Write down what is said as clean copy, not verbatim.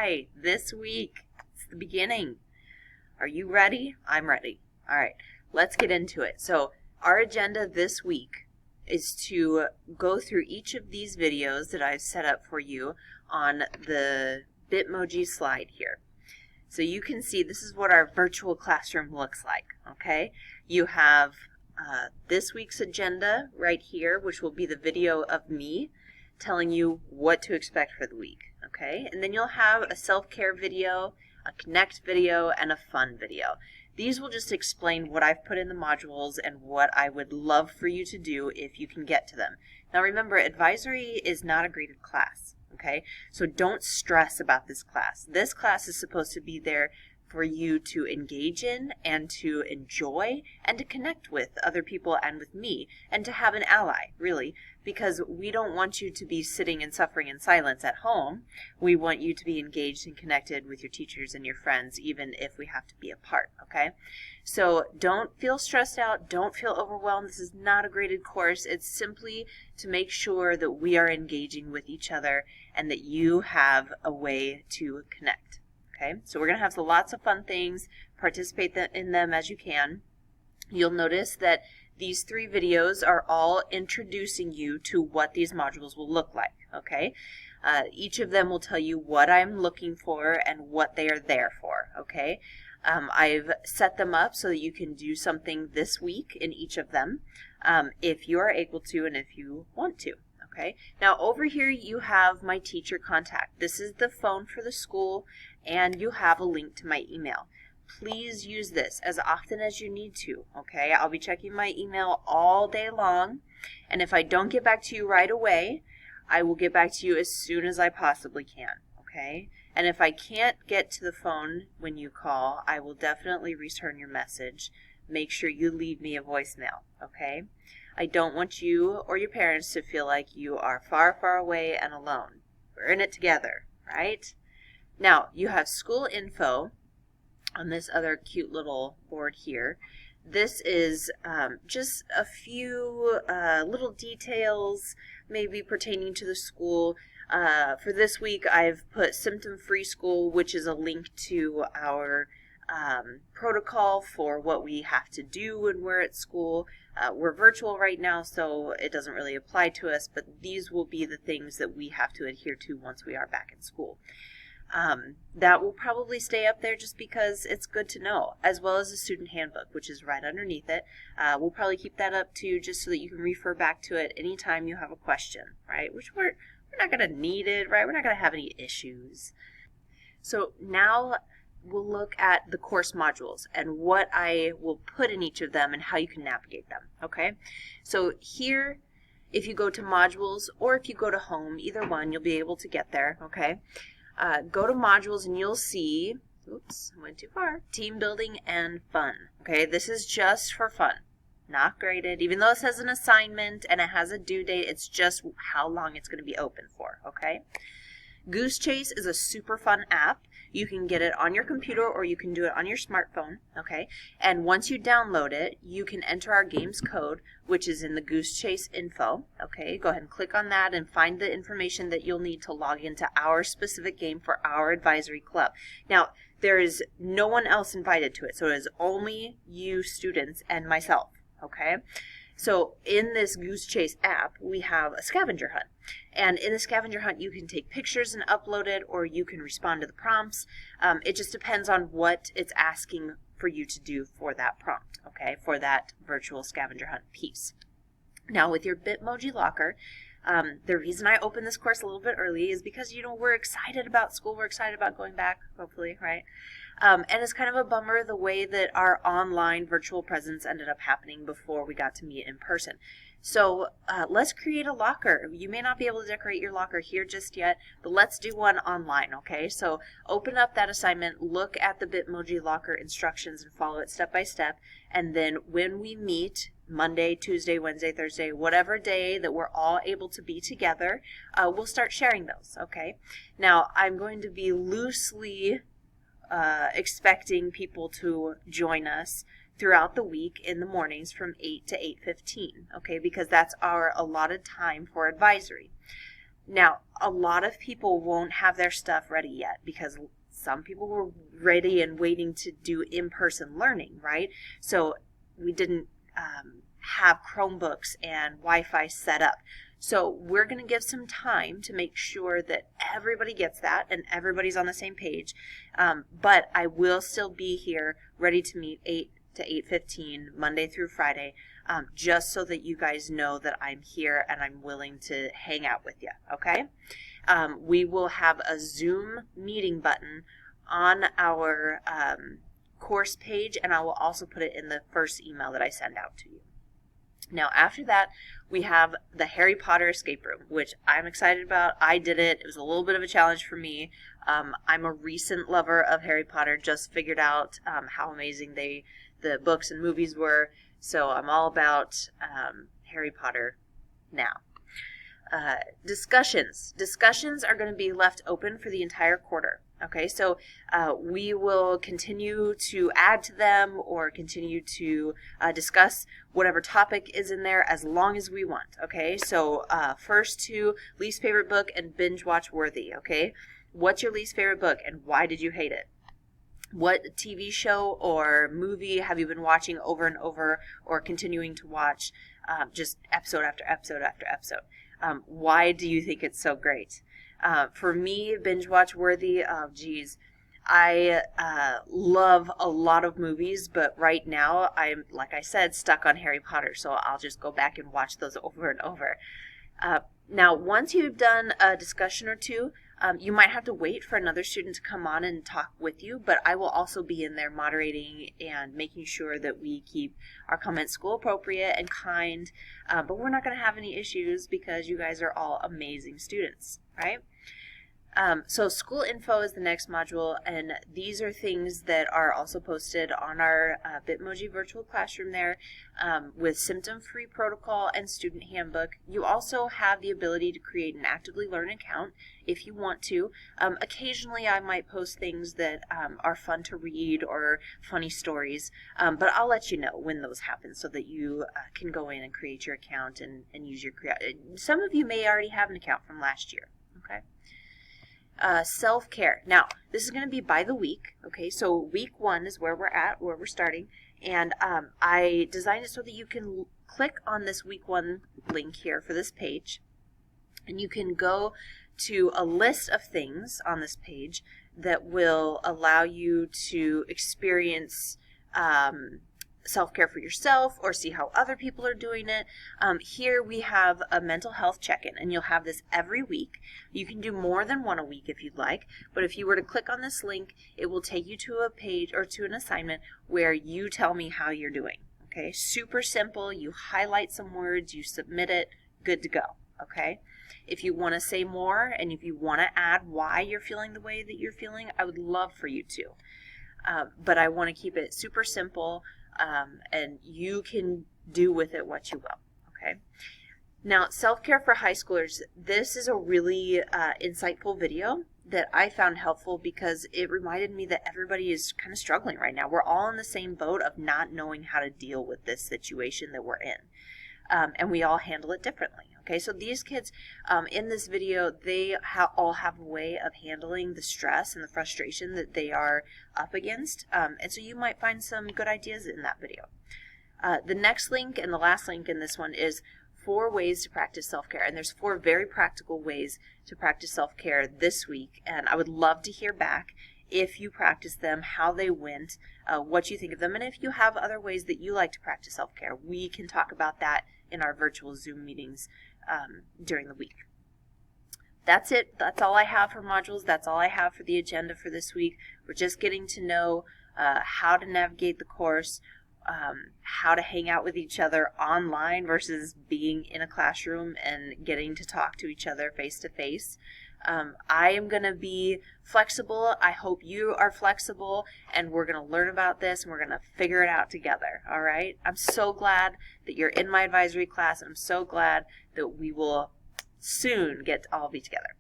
Hi, this week, it's the beginning. Are you ready? I'm ready. All right, let's get into it. So our agenda this week is to go through each of these videos that I've set up for you on the Bitmoji slide here. So you can see this is what our virtual classroom looks like, okay? You have this week's agenda right here, which will be the video of me telling you what to expect for the week, okay? And then you'll have a self-care video, a connect video, and a fun video. These will just explain what I've put in the modules and what I would love for you to do if you can get to them. Now remember, advisory is not a graded class, okay? So don't stress about this class. This class is supposed to be there for you to engage in and to enjoy and to connect with other people and with me and to have an ally, really, because we don't want you to be sitting and suffering in silence at home. We want you to be engaged and connected with your teachers and your friends, even if we have to be apart, okay? So don't feel stressed out. Don't feel overwhelmed. This is not a graded course. It's simply to make sure that we are engaging with each other and that you have a way to connect. Okay, so we're going to have lots of fun things. Participate in them as you can. You'll notice that these 3 videos are all introducing you to what these modules will look like. Okay, each of them will tell you what I'm looking for and what they are there for. Okay, I've set them up so that you can do something this week in each of them if you are able to and if you want to. Okay, now over here you have my teacher contact. This is the phone for the school, and you have a link to my email. Please use this as often as you need to, okay? I'll be checking my email all day long, and if I don't get back to you right away, I will get back to you as soon as I possibly can, okay? And if I can't get to the phone when you call, I will definitely return your message. Make sure you leave me a voicemail, okay? I don't want you or your parents to feel like you are far, far away and alone. We're in it together, right? Now, you have school info on this other cute little board here. This is just a few little details maybe pertaining to the school. For this week, I've put symptom-free school, which is a link to our protocol for what we have to do when we're at school. We're virtual right now, so it doesn't really apply to us, but these will be the things that we have to adhere to once we are back in school. That will probably stay up there just because it's good to know, as well as the student handbook, which is right underneath it. We'll probably keep that up too, just so that you can refer back to it anytime you have a question, right? Which we're not going to need it, right? We're not going to have any issues. So now we'll look at the course modules and what I will put in each of them and how you can navigate them, okay? So here, if you go to modules or if you go to home, either one, you'll be able to get there, okay? Go to modules and you'll see, oops, I went too far, team building and fun, okay? This is just for fun, not graded. Even though it says an assignment and it has a due date, it's just how long it's going to be open for, okay? Goose Chase is a super fun app. You can get it on your computer or you can do it on your smartphone, okay? And once you download it, you can enter our game's code, which is in the Goose Chase info, okay? Go ahead and click on that and find the information that you'll need to log into our specific game for our advisory club. Now, there is no one else invited to it, so it is only you students and myself, okay? So in this Goose Chase app, we have a scavenger hunt. And in the scavenger hunt, you can take pictures and upload it, or you can respond to the prompts. It just depends on what it's asking for you to do for that prompt, okay, for that virtual scavenger hunt piece. Now, with your Bitmoji Locker, the reason I opened this course a little bit early is because, you know, we're excited about school. We're excited about going back, hopefully, right? And it's kind of a bummer the way that our online virtual presence ended up happening before we got to meet in person. So let's create a locker. You may not be able to decorate your locker here just yet, but let's do one online, okay? So open up that assignment, look at the Bitmoji Locker instructions and follow it step by step. And then when we meet, Monday, Tuesday, Wednesday, Thursday, whatever day that we're all able to be together, we'll start sharing those, okay? Now, I'm going to be loosely expecting people to join us throughout the week in the mornings from 8 to 8:15, okay, because that's our allotted time for advisory. Now, a lot of people won't have their stuff ready yet because some people were ready and waiting to do in-person learning, right? So we didn't have Chromebooks and Wi-Fi set up. So we're going to give some time to make sure that everybody gets that and everybody's on the same page. But I will still be here ready to meet 8 to 8:15 Monday through Friday, just so that you guys know that I'm here and I'm willing to hang out with you, okay? We will have a Zoom meeting button on our course page, and I will also put it in the first email that I send out to you. Now, after that, we have the Harry Potter escape room, which I'm excited about. I did it. It was a little bit of a challenge for me. I'm a recent lover of Harry Potter, just figured out how amazing the books and movies were, so I'm all about Harry Potter now. Discussions are going to be left open for the entire quarter. Okay, so we will continue to add to them or continue to discuss whatever topic is in there as long as we want. Okay, so first two, least favorite book and binge watch worthy. Okay, what's your least favorite book and why did you hate it? What TV show or movie have you been watching over and over or continuing to watch just episode after episode after episode? Why do you think it's so great? For me, binge watch worthy, oh geez, I love a lot of movies, but right now I'm, like I said, stuck on Harry Potter, so I'll just go back and watch those over and over. Now, once you've done a discussion or two, you might have to wait for another student to come on and talk with you, but I will also be in there moderating and making sure that we keep our comments school appropriate and kind, but we're not going to have any issues because you guys are all amazing students, right? So school info is the next module, and these are things that are also posted on our Bitmoji virtual classroom there with symptom-free protocol and student handbook. You also have the ability to create an Actively Learn account if you want to. Occasionally I might post things that are fun to read or funny stories, but I'll let you know when those happen so that you can go in and create your account and use your some of you may already have an account from last year. Okay. Self-care. Now, this is going to be by the week, okay? So week 1 is where we're at, where we're starting, and I designed it so that you can click on this week 1 link here for this page, and you can go to a list of things on this page that will allow you to experience self-care for yourself or see how other people are doing it. Here we have a mental health check-in, and you'll have this every week. You can do more than one a week if you'd like, but if you were to click on this link, it will take you to a page or to an assignment where you tell me how you're doing. Okay, super simple. You highlight some words, you submit it, good to go. Okay, if you want to say more and if you want to add why you're feeling the way that you're feeling, I would love for you to. But I want to keep it super simple. And you can do with it what you will, okay? Now, self-care for high schoolers, this is a really insightful video that I found helpful because it reminded me that everybody is kind of struggling right now. We're all in the same boat of not knowing how to deal with this situation that we're in. And we all handle it differently. Okay, so these kids in this video, they all have a way of handling the stress and the frustration that they are up against. And so you might find some good ideas in that video. The next link and the last link in this one is 4 ways to practice self-care. And there's 4 very practical ways to practice self-care this week. And I would love to hear back if you practice them, how they went, what you think of them. And if you have other ways that you like to practice self-care, we can talk about that in our virtual Zoom meetings during the week. That's it. That's all I have for modules. That's all I have for the agenda for this week. We're just getting to know how to navigate the course, how to hang out with each other online versus being in a classroom and getting to talk to each other face to face. I am going to be flexible. I hope you are flexible, and we're going to learn about this, and we're going to figure it out together, all right? I'm so glad that you're in my advisory class, and I'm so glad that we will soon get to all be together.